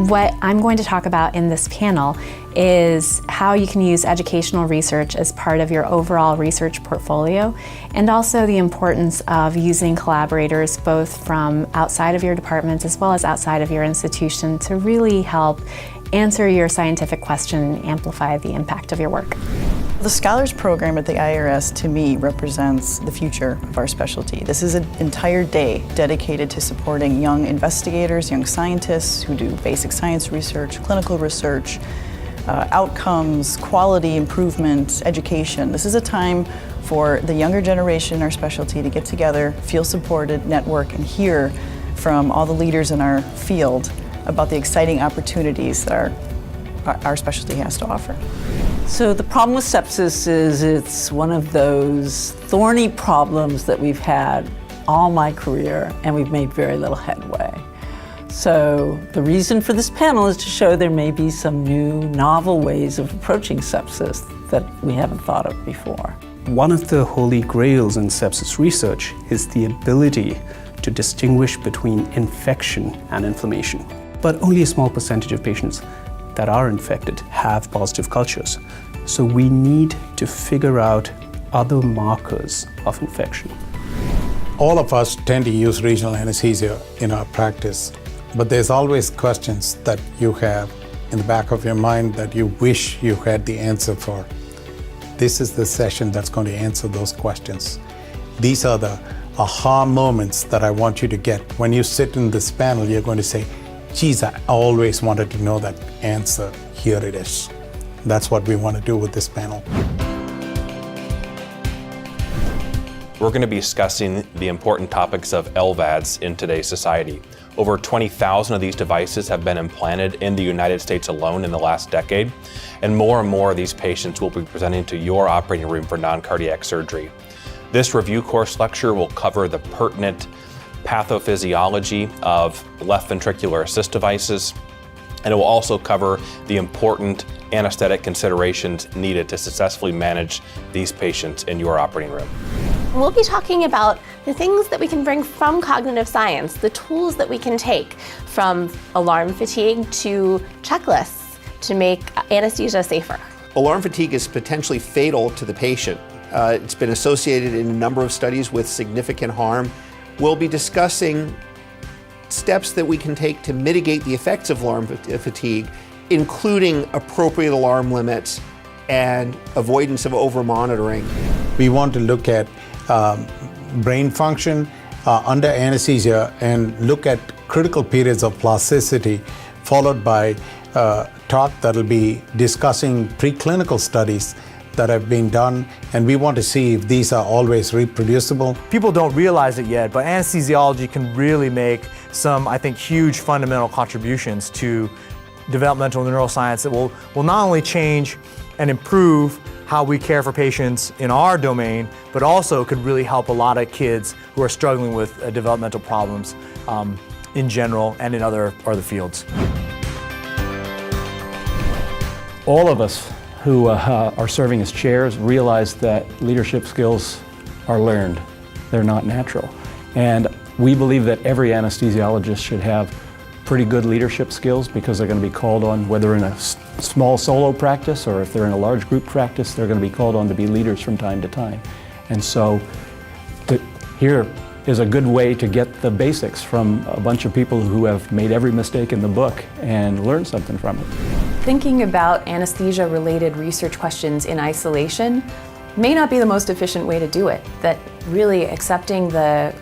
What I'm going to talk about in this panel is how you can use educational research as part of your overall research portfolio, and also the importance of using collaborators both from outside of your department as well as outside of your institution to really help answer your scientific question and amplify the impact of your work. The Scholars Program at the IARS, to me, represents the future of our specialty. This is an entire day dedicated to supporting young investigators, young scientists who do basic science research, clinical research, outcomes, quality improvement, education. This is a time for the younger generation in our specialty to get together, feel supported, network, and hear from all the leaders in our field about the exciting opportunities that our specialty has to offer. So the problem with sepsis is it's one of those thorny problems that we've had all my career, and we've made very little headway. So the reason for this panel is to show there may be some new, novel ways of approaching sepsis that we haven't thought of before. One of the holy grails in sepsis research is the ability to distinguish between infection and inflammation. But only a small percentage of patients that are infected have positive cultures. So we need to figure out other markers of infection. All of us tend to use regional anesthesia in our practice, but there's always questions that you have in the back of your mind that you wish you had the answer for. This is the session that's going to answer those questions. These are the aha moments that I want you to get. When you sit in this panel, you're going to say, geez, I always wanted to know that answer. Here it is. That's what we want to do with this panel. We're going to be discussing the important topics of LVADs in today's society. Over 20,000 of these devices have been implanted in the United States alone in the last decade, and more of these patients will be presenting to your operating room for non-cardiac surgery. This review course lecture will cover the pertinent pathophysiology of left ventricular assist devices, and it will also cover the important anesthetic considerations needed to successfully manage these patients in your operating room. We'll be talking about the things that we can bring from cognitive science, the tools that we can take from alarm fatigue to checklists to make anesthesia safer. Alarm fatigue is potentially fatal to the patient. It's been associated in a number of studies with significant harm. We'll be discussing steps that we can take to mitigate the effects of alarm fatigue, including appropriate alarm limits and avoidance of over-monitoring. We want to look at brain function under anesthesia and look at critical periods of plasticity, followed by talk that'll be discussing preclinical studies that have been done, and we want to see if these are always reproducible. People don't realize it yet, but anesthesiology can really make some, I think, huge fundamental contributions to developmental neuroscience that will not only change and improve how we care for patients in our domain, but also could really help a lot of kids who are struggling with developmental problems in general and in other fields. All of us who are serving as chairs realize that leadership skills are learned. They're not natural. And we believe that every anesthesiologist should have pretty good leadership skills because they're going to be called on, whether in a small solo practice or if they're in a large group practice, they're going to be called on to be leaders from time to time. And so here is a good way to get the basics from a bunch of people who have made every mistake in the book and learn something from it. Thinking about anesthesia-related research questions in isolation may not be the most efficient way to do it. That really accepting the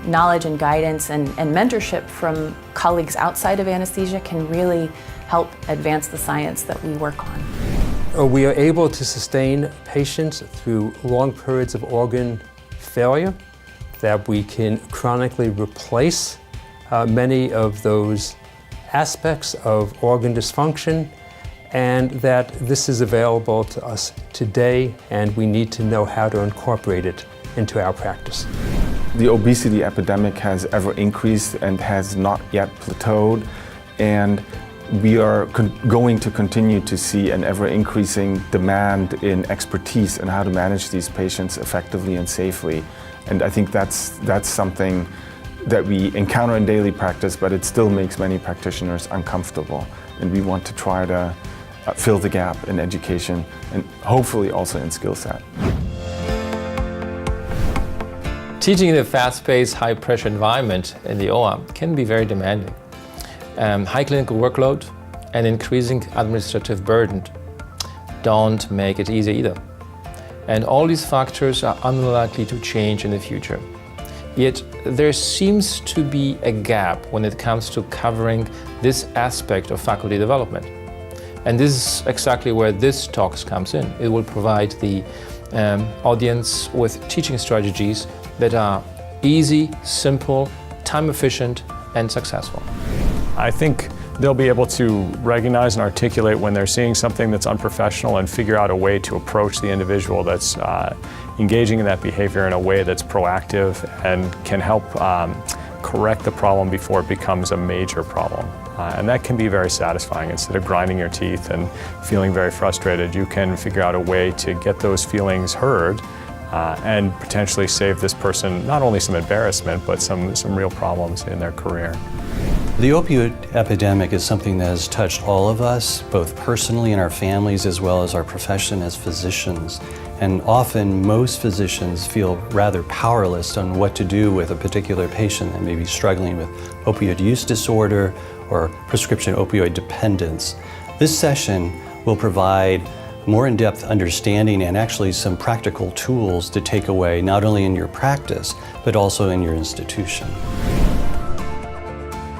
knowledge and guidance and mentorship from colleagues outside of anesthesia can really help advance the science that we work on. We are able to sustain patients through long periods of organ failure, that we can chronically replace many of those aspects of organ dysfunction, and that this is available to us today, and we need to know how to incorporate it into our practice. The obesity epidemic has ever increased and has not yet plateaued, and we are going to continue to see an ever-increasing demand in expertise in how to manage these patients effectively and safely. And I think that's something that we encounter in daily practice, but it still makes many practitioners uncomfortable. And we want to try to fill the gap in education and hopefully also in skill set. Teaching in a fast-paced, high-pressure environment in the OR can be very demanding. High clinical workload and increasing administrative burden don't make it easy either. And all these factors are unlikely to change in the future. Yet there seems to be a gap when it comes to covering this aspect of faculty development. And this is exactly where this talk comes in. It will provide the audience with teaching strategies that are easy, simple, time efficient, and successful. I think they'll be able to recognize and articulate when they're seeing something that's unprofessional and figure out a way to approach the individual that's engaging in that behavior in a way that's proactive and can help correct the problem before it becomes a major problem. And that can be very satisfying. Instead of grinding your teeth and feeling very frustrated, you can figure out a way to get those feelings heard and potentially save this person not only some embarrassment, but some real problems in their career. The opioid epidemic is something that has touched all of us, both personally in our families as well as our profession as physicians. And often most physicians feel rather powerless on what to do with a particular patient that may be struggling with opioid use disorder or prescription opioid dependence. This session will provide more in-depth understanding and actually some practical tools to take away not only in your practice, but also in your institution.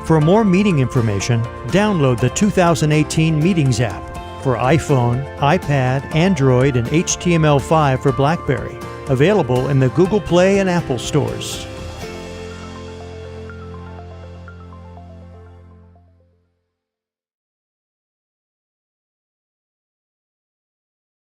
For more meeting information, download the 2018 Meetings app for iPhone, iPad, Android, and HTML5 for BlackBerry. Available in the Google Play and Apple stores.